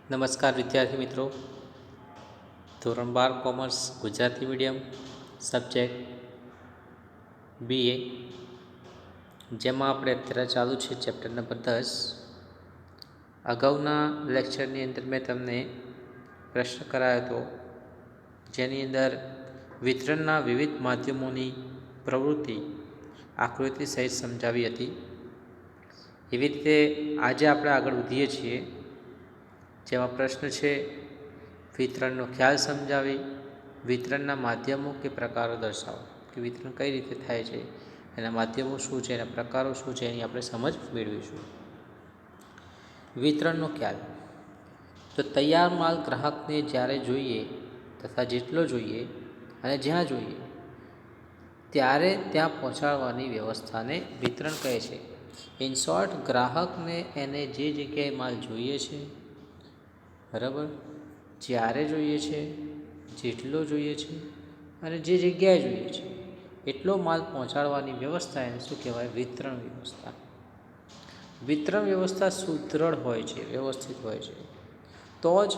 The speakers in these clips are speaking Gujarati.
નમસ્કાર વિદ્યાર્થી મિત્રો. ધોરણ 12 commerce Gujarati medium subject BA, જેમાં આપણે અત્યારે ચાલુ છે ચેપ્ટર નંબર 10. અગાઉના લેક્ચરની અંદર મેં તમને પ્રશ્ન કરાયો હતો, જેની અંદર વિતરણના વિવિધ માધ્યમોની પ્રવૃત્તિ આકૃતિ સહિત સમજાવી હતી. એવી રીતે આજે આપણે આગળ વધીએ છીએ, જેમાં પ્રશ્ન છે વિતરણનો ખ્યાલ સમજાવી, વિતરણના માધ્યમો કે પ્રકારો દર્શાવો. કે વિતરણ કઈ રીતે થાય છે, એના માધ્યમો શું છે, એના પ્રકારો શું છે, એની આપણે સમજ મેળવીશું. વિતરણનો ખ્યાલ. તો તૈયાર માલ ગ્રાહકને જ્યારે જોઈએ તથા જેટલો જોઈએ અને જ્યાં જોઈએ ત્યારે ત્યાં પહોંચાડવાની વ્યવસ્થાને વિતરણ કહે છે. ઇન શોર્ટ, ગ્રાહકને એને જે જગ્યાએ માલ જોઈએ છે, બરાબર, જ્યારે જોઈએ છે, જેટલો જોઈએ છે અને જે જગ્યાએ જોઈએ છે એટલો માલ પહોંચાડવાની વ્યવસ્થા એને શું કહેવાય? વિતરણ વ્યવસ્થા. વિતરણ વ્યવસ્થા સુદૃઢ હોય છે, વ્યવસ્થિત હોય છે, તો જ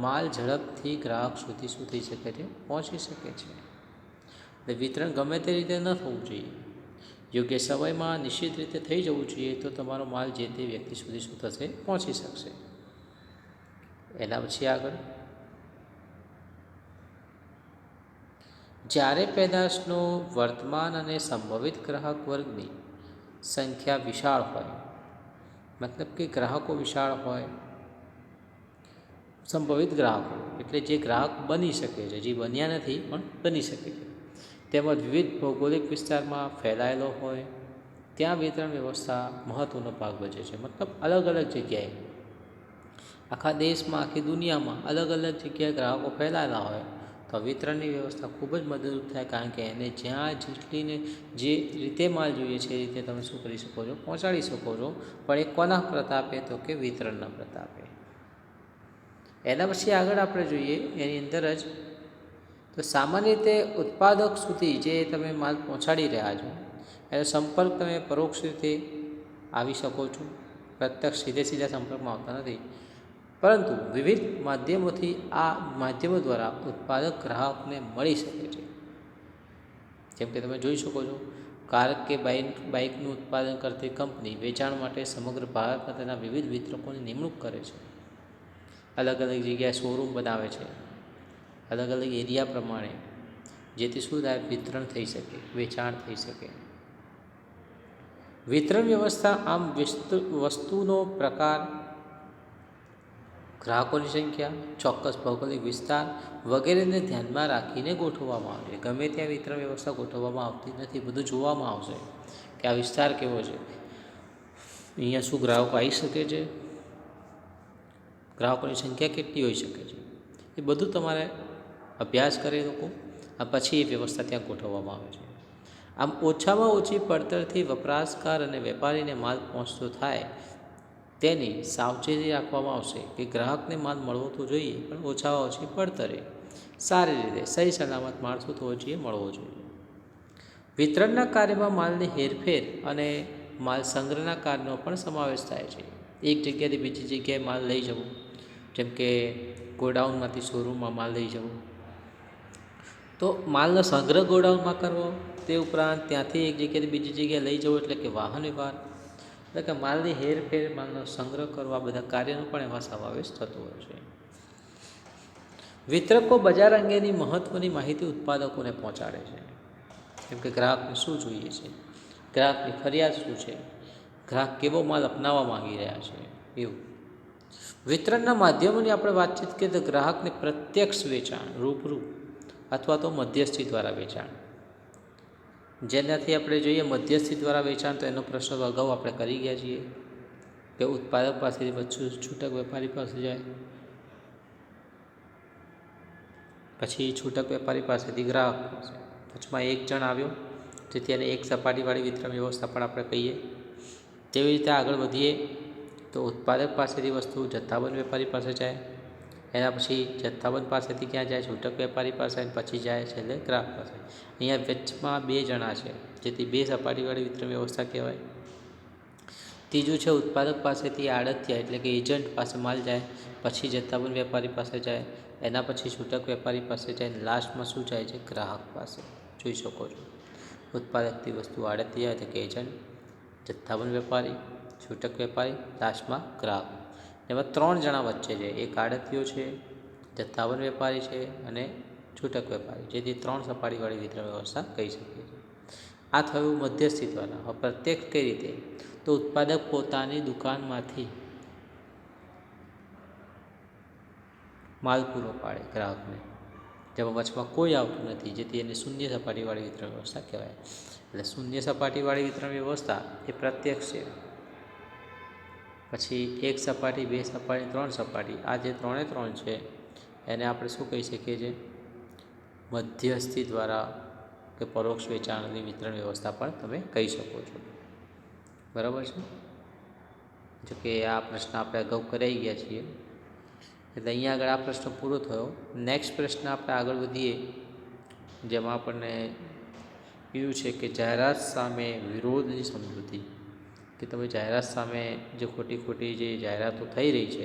માલ ઝડપથી ગ્રાહક સુધી શું થઈ શકે છે? પહોંચી શકે છે. એટલે વિતરણ ગમે તે રીતે ન થવું જોઈએ, યોગ્ય સમયમાં નિશ્ચિત રીતે થઈ જવું જોઈએ, તો તમારો માલ જે તે વ્યક્તિ સુધી શું થશે? પહોંચી શકશે. એના પછી આગળ, જ્યારે પેદાશનો વર્તમાન અને સંભવિત ગ્રાહક વર્ગની સંખ્યા વિશાળ હોય, મતલબ કે ગ્રાહકો વિશાળ હોય, સંભવિત ગ્રાહકો એટલે જે ગ્રાહક બની શકે છે, જે બન્યા નથી પણ બની શકે છે, તેમજ વિવિધ ભૌગોલિક વિસ્તારમાં ફેલાયેલો હોય, ત્યાં વિતરણ વ્યવસ્થા મહત્ત્વનો ભાગ ભજવે છે. મતલબ અલગ અલગ જગ્યાએ, આખા દેશમાં, આખી દુનિયામાં અલગ અલગ જગ્યાએ ગ્રાહકો ફેલાયેલા હોય તો વિતરણની વ્યવસ્થા ખૂબ જ મદદરૂપ થાય, કારણ કે એને જ્યાં જેટલીને જે રીતે માલ જોઈએ છે એ રીતે તમે શું કરી શકો છો? પહોંચાડી શકો છો. પણ એ કોના પ્રતાપે? તો કે વિતરણના પ્રતાપે. એના પછી આગળ આપણે જોઈએ એની અંદર જ, તો સામાન્ય રીતે ઉત્પાદક સુધી જે તમે માલ પહોંચાડી રહ્યા છો એનો સંપર્ક તમે પરોક્ષ રીતે આવી શકો છો. પ્રત્યક્ષ સીધા સંપર્કમાં આવતા નથી, પરંતુ વિવિધ માધ્યમોથી, આ માધ્યમો દ્વારા ઉત્પાદક ગ્રાહકને મળી શકે છે. જેમ કે તમે જોઈ શકો છો, કાર કે બાઇકનું ઉત્પાદન કરતી કંપની વેચાણ માટે સમગ્ર ભારતમાં તેના વિવિધ વિતરકોની નિમણૂક કરે છે. અલગ અલગ જગ્યાએ શોરૂમ બનાવે છે, અલગ અલગ એરિયા પ્રમાણે, જેથી શું થાય? વિતરણ થઈ શકે, વેચાણ થઈ શકે. વિતરણ વ્યવસ્થા આમ વસ્તુનો પ્રકાર, ગ્રાહકોની સંખ્યા, ચોક્કસ ભૌગોલિક વિસ્તાર વગેરેને ધ્યાનમાં રાખીને ગોઠવવામાં આવે છે. ગમે ત્યાં વિતરણ વ્યવસ્થા ગોઠવવામાં આવતી નથી. બધું જોવામાં આવશે કે આ વિસ્તાર કેવો છે, અહીંયા શું ગ્રાહકો આવી શકે છે, ગ્રાહકોની સંખ્યા કેટલી હોઈ શકે છે, એ બધું તમારે અભ્યાસ કરી લોકો પછી એ વ્યવસ્થા ત્યાં ગોઠવવામાં આવે છે. આમ ઓછામાં ઓછી પડતરથી વપરાશકાર અને વેપારીને માલ પહોંચતો થાય તેની સાવચેતી રાખવામાં આવશે કે ગ્રાહકને માલ મળવો તો જોઈએ, પણ ઓછામાં ઓછી પડતરે, સારી રીતે, સહી સલામત માલ શું થવો જોઈએ? મળવો જોઈએ. વિતરણના કાર્યમાં માલની હેરફેર અને માલ સંગ્રહના કાર્યનો પણ સમાવેશ થાય છે. એક જગ્યાએથી બીજી જગ્યાએ માલ લઈ જવો, જેમ કે ગોડાઉનમાંથી શોરૂમમાં માલ લઈ જવો, તો માલનો સંગ્રહ ગોડાઉનમાં કરવો, તે ઉપરાંત ત્યાંથી એક જગ્યાએથી બીજી જગ્યાએ લઈ જવો એટલે કે વાહન વ્યવહાર, એટલે કે માલની હેરફેર, માલનો સંગ્રહ કરવા, બધા કાર્યનો પણ એમાં સમાવેશ થતો હોય છે. વિતરકો બજાર અંગેની મહત્ત્વની માહિતી ઉત્પાદકોને પહોંચાડે છે. જેમ કે ગ્રાહકને શું જોઈએ છે, ગ્રાહકની ફરિયાદ શું છે, ગ્રાહક કેવો માલ અપનાવવા માંગી રહ્યા છે, એવું. વિતરણના માધ્યમોની આપણે વાતચીત કરીએ તો ગ્રાહકને પ્રત્યક્ષ વેચાણ, રૂબરૂ અથવા તો મધ્યસ્થી દ્વારા વેચાણ, જેનાથી આપણે જોઈએ મધ્યસ્થી દ્વારા વેચાણ, તો એનો પ્રશ્ન અગાઉ આપણે કરી ગયા છીએ કે ઉત્પાદક પાસેથી બધું છૂટક વેપારી પાસે જાય, પછી છૂટક વેપારી પાસેથી ગ્રાહક પાસે, વચમાં એક જણ આવ્યો, જેથી એને એક સપાટીવાળી વિતરણ વ્યવસ્થા પણ આપણે કહીએ. તેવી રીતે આગળ વધીએ તો ઉત્પાદક પાસેથી વસ્તુ જથ્થાબંધ વેપારી પાસે જાય, એના પછી જથ્થાબંધ પાસેથી ક્યાં જાય? છૂટક વેપારી પાસે, પછી જાય છેલ્લે ગ્રાહક પાસે. અહીંયા વચમાં બે જણા છે, જેથી બે સપાટીવાળી વિતરણ વ્યવસ્થા કહેવાય. ત્રીજું છે ઉત્પાદક પાસેથી આડતિયા એટલે કે એજન્ટ પાસે માલ જાય, પછી જથ્થાબંધ વેપારી પાસે જાય, એના પછી છૂટક વેપારી પાસે જાય, અને લાસ્ટમાં શું જાય છે? ગ્રાહક પાસે. જોઈ શકો છો, ઉત્પાદકથી વસ્તુ આડતથી આવે તો કે એજન્ટ, જથ્થાબંધ વેપારી, છૂટક વેપારી, લાસ્ટમાં ગ્રાહક. એમાં 3 જણા વચ્ચે છે. એક આડતીઓ છે, જથ્થાબંધ વેપારી છે અને છૂટક વેપારી, જેથી 3 સપાટીવાળી વિતરણ વ્યવસ્થા કહી શકીએ છીએ. આ થયું મધ્યસ્થી દ્વારા. હવે પ્રત્યક્ષ કઈ રીતે? તો ઉત્પાદક પોતાની દુકાનમાંથી માલ પૂરો પાડે ગ્રાહકને, જેમાં વચમાં કોઈ આવતું નથી, જેથી એને શૂન્ય સપાટીવાળી વિતરણ વ્યવસ્થા કહેવાય. એટલે શૂન્ય સપાટીવાળી વિતરણ વ્યવસ્થા એ પ્રત્યક્ષ છે. પછી 1 સપાટી, 2 સપાટી, 3 સપાટી, આ જે 3 છે એને આપણે શું કહી શકીએ છીએ? મધ્યસ્થી દ્વારા કે પરોક્ષ વેચાણની વિતરણ વ્યવસ્થા પણ તમે કહી શકો છો. બરાબર છે? જો કે આ પ્રશ્ન આપણે અગાઉ કરાઈ ગયા છીએ, એટલે અહીંયા આગળ આ પ્રશ્ન પૂરો થયો. નેક્સ્ટ પ્રશ્ન આપણે આગળ વધીએ, જેમાં આપણને એવું છે કે જાહેરાત સામે વિરોધની સમજૂતી, કે તમે જાહેરાત સામે જે ખોટી જે જાહેરાતો થઈ રહી છે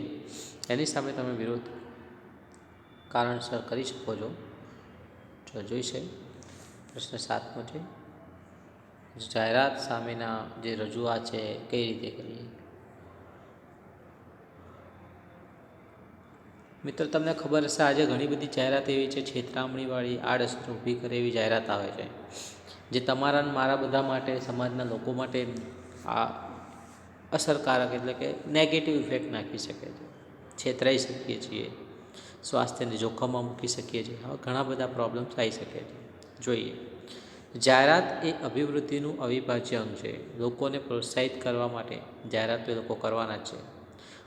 એની સામે તમે વિરોધ કારણસર કરી શકો છો. જો જોઈશે પ્રશ્ન 7મો છે, જાહેરાત સામેના જે રજૂઆત છે કઈ રીતે કરીએ. મિત્રો, તમને ખબર હશે આજે ઘણી બધી જાહેરાત એવી છે છેતરામણીવાળી, આડઅસર ઊભી કરે એવી જાહેરાત આવે છે, જે તમારા અને મારા બધા માટે, સમાજના લોકો માટે આ અસરકારક એટલે કે નેગેટિવ ઇફેક્ટ નાખી શકે છે. છેતરાઈ શકીએ છીએ, સ્વાસ્થ્યને જોખમમાં મૂકી શકીએ છીએ. હવે ઘણા બધા પ્રોબ્લેમ્સ આવી શકે છે. જોઈએ, જાહેરાત એ અભિવૃદ્ધિનું અવિભાજ્ય અંગ છે. લોકોને પ્રોત્સાહિત કરવા માટે જાહેરાત તો એ લોકો કરવાના જ છે,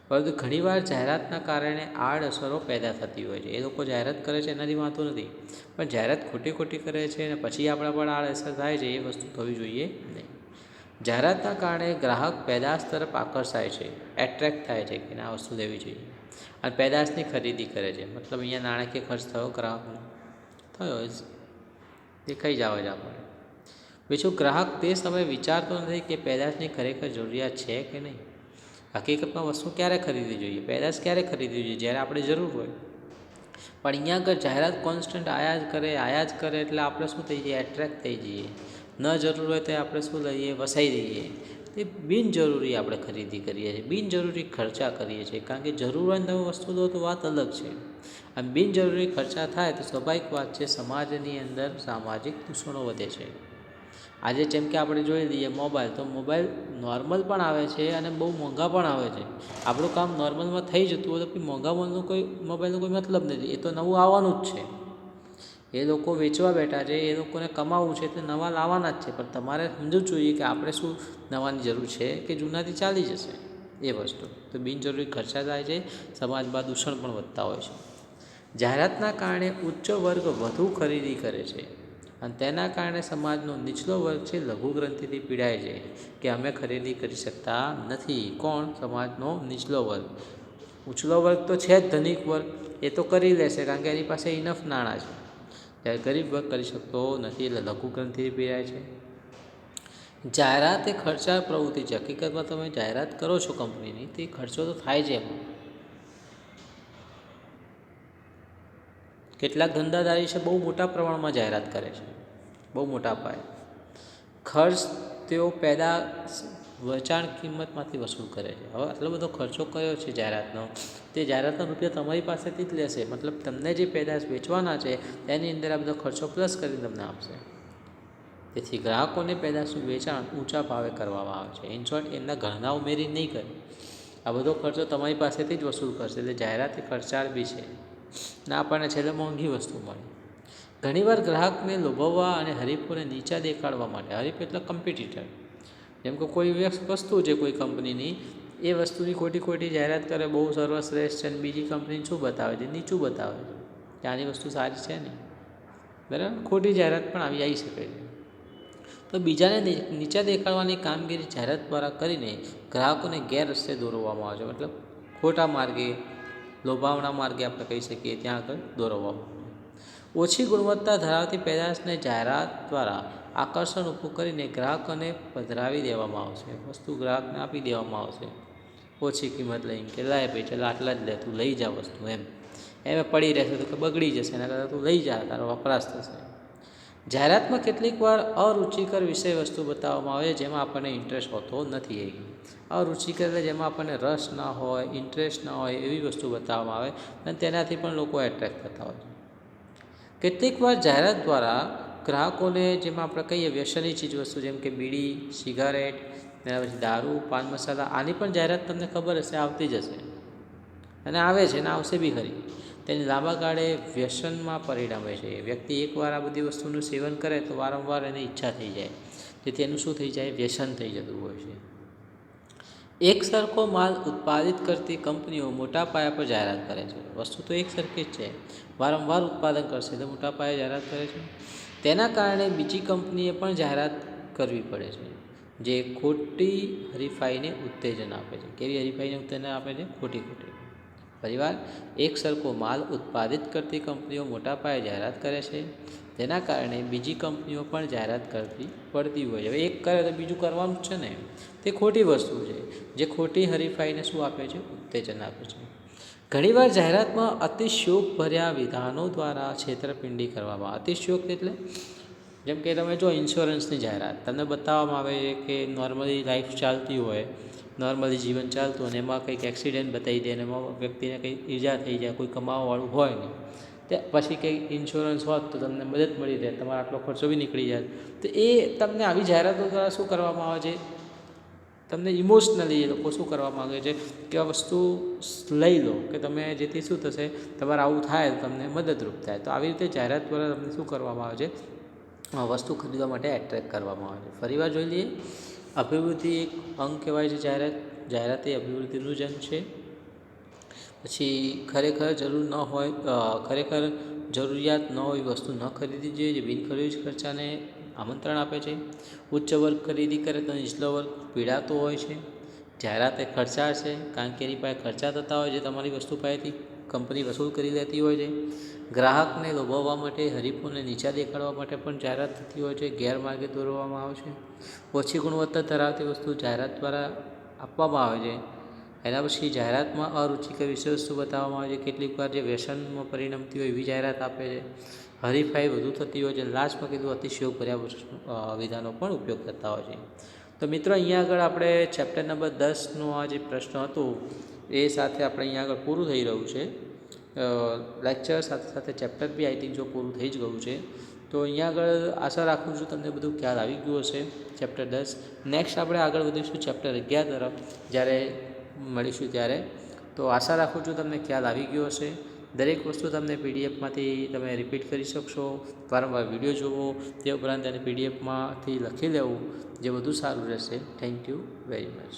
પરંતુ ઘણીવાર જાહેરાતના કારણે આડઅસરો પેદા થતી હોય છે. એ લોકો જાહેરાત કરે છે એનાથી વાંધો નથી, પણ જાહેરાત ખોટી કરે છે અને પછી આપણા પર આડઅસર થાય છે, એ વસ્તુ થવી જોઈએ નહીં. જાહેરાતના કારણે ગ્રાહક પેદાશ તરફ આકર્ષાય છે, એટ્રેક્ટ થાય છે કે આ વસ્તુ લેવી જોઈએ, અને પેદાશની ખરીદી કરે છે. મતલબ અહીંયા નાણાકીય ખર્ચ થયો, ગ્રાહકનો થયો, દેખાઈ જ આવે છે આપણને. બીજું, ગ્રાહક તે સમયે વિચારતો નથી કે પેદાશની ખરેખર જરૂરિયાત છે કે નહીં. હકીકતમાં વસ્તુ ક્યારે ખરીદવી જોઈએ? પેદાશ ક્યારે ખરીદવી જોઈએ? જ્યારે આપણે જરૂર હોય. પણ અહીંયા આગળ જાહેરાત કોન્સ્ટન્ટ આયા જ કરે એટલે આપણે શું થઈ જઈએ? એટ્રેક્ટ થઈ જઈએ. ન જરૂર હોય તો આપણે શું લઈએ? વસાઈ દઈએ. તે બિનજરૂરી આપણે ખરીદી કરીએ છીએ, બિનજરૂરી ખર્ચા કરીએ છીએ. કારણ કે જરૂર હોય ને તમે વસ્તુ લો તો વાત અલગ છે, અને બિનજરૂરી ખર્ચા થાય તો સ્વાભાવિક વાત છે, સમાજની અંદર સામાજિક દૂષણો વધે છે. આજે જેમ કે આપણે જોઈ લઈએ મોબાઈલ, તો મોબાઈલ નોર્મલ પણ આવે છે અને બહુ મોંઘા પણ આવે છે. આપણું કામ નોર્મલમાં થઈ જતું હોય તો મોંઘા મોબાઈલનો કોઈ મતલબ નથી. એ તો નવું આવવાનું જ છે. એ લોકો વેચવા બેઠા છે, એ લોકોને કમાવવું છે, એટલે નવા લાવવાના જ છે. પણ તમારે સમજવું જોઈએ કે આપણે શું નવાની જરૂર છે કે જૂનાથી ચાલી જશે એ વસ્તુ. તો બિનજરૂરી ખર્ચા થાય છે, સમાજમાં દૂષણ પણ વધતા હોય છે. જાહેરાતના કારણે ઉચ્ચ વર્ગ વધુ ખરીદી કરે છે, અને તેના કારણે સમાજનો નીચલો વર્ગ છે લઘુગ્રંથિથી પીડાય છે કે અમે ખરીદી કરી શકતા નથી. કોણ? સમાજનો નીચલો વર્ગ. ઉછલો વર્ગ તો છે જ ધનિક વર્ગ, એ તો કરી લેશે કારણ કે એની પાસે ઇનફ નાણાં છે. જ્યારે ગરીબ વર્ગ કરી શકતો નથી, એટલે લઘુગ્રંથિથી પીડાય છે. જાહેરાત એ ખર્ચાળ પ્રવૃત્તિ છે. હકીકતમાં તમે જાહેરાત કરો છો કંપનીની, તે ખર્ચો તો થાય છે એમાં. કેટલાક ધંધાદારી છે બહુ મોટા પ્રમાણમાં જાહેરાત કરે છે, બહુ મોટા પાયે. ખર્ચ તેઓ વેચાણ કિંમતમાંથી વસૂલ કરે છે. હવે આટલો બધો ખર્ચો કયો છે જાહેરાતનો, તે જાહેરાતના રૂપિયા તમારી પાસેથી જ લેશે. મતલબ તમને જે પેદાશ વેચવાના છે તેની અંદર આ બધો ખર્ચો પ્લસ કરીને તમને આપશે. તેથી ગ્રાહકોને પેદાશનું વેચાણ ઊંચા ભાવે કરવામાં આવે છે. ઇન શોર્ટ, એમના ઘરના ઉમેરી નહીં કરે, આ બધો ખર્ચો તમારી પાસેથી જ વસૂલ કરશે. એટલે જાહેરાત એ ખર્ચાળ બી છે, ને આપણને છેલ્લે મોંઘી વસ્તુ મળે. ઘણીવાર ગ્રાહકને લોભાવવા અને હરીફોને નીચા દેખાડવા માટે, હરીફ એટલે કોમ્પિટિટર, જેમ કે કોઈ વસ્તુ છે કોઈ કંપનીની, એ વસ્તુની ખોટી જાહેરાત કરે, બહુ સર્વશ્રેષ્ઠ છે, અને બીજી કંપની શું બતાવે છે? નીચું બતાવે છે કે આની વસ્તુ સારી છે નહીં. બરાબર? ખોટી જાહેરાત પણ આવી શકે છે. તો બીજાને નીચા દેખાડવાની કામગીરી જાહેરાત દ્વારા કરીને ગ્રાહકોને ગેરરસ્તે દોરવામાં આવે છે. મતલબ ખોટા માર્ગે, લોભાવણા માર્ગે આપણે કહી શકીએ, ત્યાં આગળ દોરવામાં આવે. ઓછી ગુણવત્તા ધરાવતી પેદાશને જાહેરાત દ્વારા આકર્ષણ ઊભું કરીને ગ્રાહકોને પધરાવી દેવામાં આવશે. વસ્તુ ગ્રાહકને આપી દેવામાં આવશે. ઓછી કિંમત લઈને કે લાય ભાઈ ચાલ આટલા જ લે, તું લઈ જા વસ્તુ એમ પડી રહેશે તો કે બગડી જશે, એના કરતાં તું લઈ જા, તારો વપરાશ થશે. જાહેરાતમાં કેટલીક વાર અરુચિકર વિષય વસ્તુ બતાવવામાં આવે જેમાં આપણને ઇન્ટરેસ્ટ હોતો નથી. અરુચિકર એટલે જેમાં આપણને રસ ના હોય, ઇન્ટરેસ્ટ ના હોય એવી વસ્તુ બતાવવામાં આવે અને તેનાથી પણ લોકો એટ્રેક્ટ થતા હોય છે. કેટલીક વાર જાહેરાત દ્વારા ગ્રાહકોને, જેમાં આપણે કહીએ વ્યસની ચીજ વસ્તુ જેમ કે બીડી, સિગારેટ, એના પછી દારૂ, પાન મસાલા, આની પણ જાહેરાત તમને ખબર હશે આવતી જ હશે અને આવે છે અને આવશે બી ખરી. તેની લાંબા ગાળે વ્યસનમાં પરિણમે છે. વ્યક્તિ એકવાર આ બધી વસ્તુનું સેવન કરે તો વારંવાર એની ઈચ્છા થઈ જાય, જેથી એનું શું થઈ જાય, વ્યસન થઈ જતું હોય છે. એક સરખો માલ ઉત્પાદિત કરતી કંપનીઓ મોટા પાયા પર જાહેરાત કરે છે. વસ્તુ તો એક સરખી જ છે, વારંવાર ઉત્પાદન કરશે તો મોટા પાયે જાહેરાત કરે છે. તેના કારણે બીજી કંપનીએ પણ જાહેરાત કરવી પડે છે, જે ખોટી હરીફાઈને ઉત્તેજન આપે છે. કેવી હરીફાઈને ઉત્તેજન આપે છે? ખોટી. પરિવાર એક સરખો માલ ઉત્પાદિત કરતી કંપનીઓ મોટા પાયે જાહેરાત કરે છે, તેના કારણે બીજી કંપનીઓ પણ જાહેરાત કરવી પડતી હોય છે. હવે એક કરે તો બીજું કરવાનું જ છે ને, તે ખોટી વસ્તુ છે, જે ખોટી હરીફાઈને શું આપે છે? ઉત્તેજન આપે છે. ઘણીવાર જાહેરાતમાં અતિશયોક્તિભર્યા વિધાનો દ્વારા છેતરપિંડી કરવામાં આવે. અતિશયોક્તિ એટલે જેમ કે તમે જો ઇન્સ્યોરન્સની જાહેરાત તમને બતાવવામાં આવે છે કે નોર્મલી લાઈફ ચાલતી હોય, નોર્મલી જીવન ચાલતું અને એમાં કંઈક એક્સિડન્ટ બતાવી દે અને એમાં વ્યક્તિને કંઈક ઈજા થઈ જાય, કોઈ કમાવાવાળું હોય નહીં, તે પછી કંઈક ઇન્સ્યોરન્સ હોત તો તમને મદદ મળી રહે, તમારો આટલો ખર્ચો બી નીકળી જાય. તો એ તમને આવી જાહેરાતો દ્વારા શું કરવામાં આવે છે? તમને ઇમોશનલી એ લોકો શું કરવા માગે છે કે આ વસ્તુ લઈ લો, કે તમે જેથી શું થશે, તમારે આવું થાય તો તમને મદદરૂપ થાય. તો આવી રીતે જાહેરાત દ્વારા તમને શું કરવામાં આવે છે? વસ્તુ ખરીદવા માટે એટ્રેક્ટ કરવામાં આવે છે. ફરીવાર જોઈ લઈએ, અભિવૃદ્ધિ એક અંગ કહેવાય છે. જાહેરાત એ અભિવૃદ્ધિનું જ અંગ છે. પછી ખરેખર જરૂરિયાત ન હોય વસ્તુ ન ખરીદવી જોઈએ, જે બિનખરીદ ખર્ચાને આમંત્રણ આપે છે. ઉચ્ચ વર્ગ ખરીદી કરે તો નીચલો વર્ગ પીડાતો હોય છે. જાહેરાત એ ખર્ચાળ છે, કારણ કે એની પાસે ખર્ચા થતા હોય છે, તમારી વસ્તુ પાસેથી કંપની વસૂલ કરી લેતી હોય છે. ગ્રાહકને લોભાવવા માટે, હરીફોને નીચા દેખાડવા માટે પણ જાહેરાત થતી હોય છે, ગેરમાર્ગે દોરવામાં આવે છે. ઓછી ગુણવત્તા ધરાવતી વસ્તુ જાહેરાત દ્વારા આપવામાં આવે છે. એના પછી જાહેરાતમાં અરુચિકર વિષય વસ્તુ બતાવવામાં આવે છે. કેટલીક વાર જે વ્યસનમાં પરિણમતી હોય એવી જાહેરાત આપે છે. હરીફાઈ વધુ થતી હોય છે. લાસ્ટમાં કીધું અતિશયોક્તિભર્યા વિધાનો પણ ઉપયોગ કરતા હોય છે. તો મિત્રો, અહીંયા આગળ આપણે ચેપ્ટર નંબર 10નો આ જે પ્રશ્ન હતો એ સાથે આપણે અહીંયા આગળ પૂરું થઈ રહ્યું છે. લેક્ચર સાથે સાથે ચેપ્ટર બી આઈ થિંક જો પૂરું થઈ જ ગયું છે. તો અહીંયા આગળ આશા રાખું છું તમને બધું ખ્યાલ આવી ગયું હશે. ચેપ્ટર 10 નેક્સ્ટ આપણે આગળ વધીશું ચેપ્ટર 11 તરફ જ્યારે મળીશું ત્યારે. તો આશા રાખું છું તમને ખ્યાલ આવી ગયો હશે. દરેક વસ્તુ તમને પીડીએફમાંથી તમે રિપીટ કરી શકશો, વારંવાર વિડીયો જુઓ, તે ઉપરાંત તેને પીડીએફમાંથી લખી લેવું, જે વધુ સારું રહેશે. Thank you very much.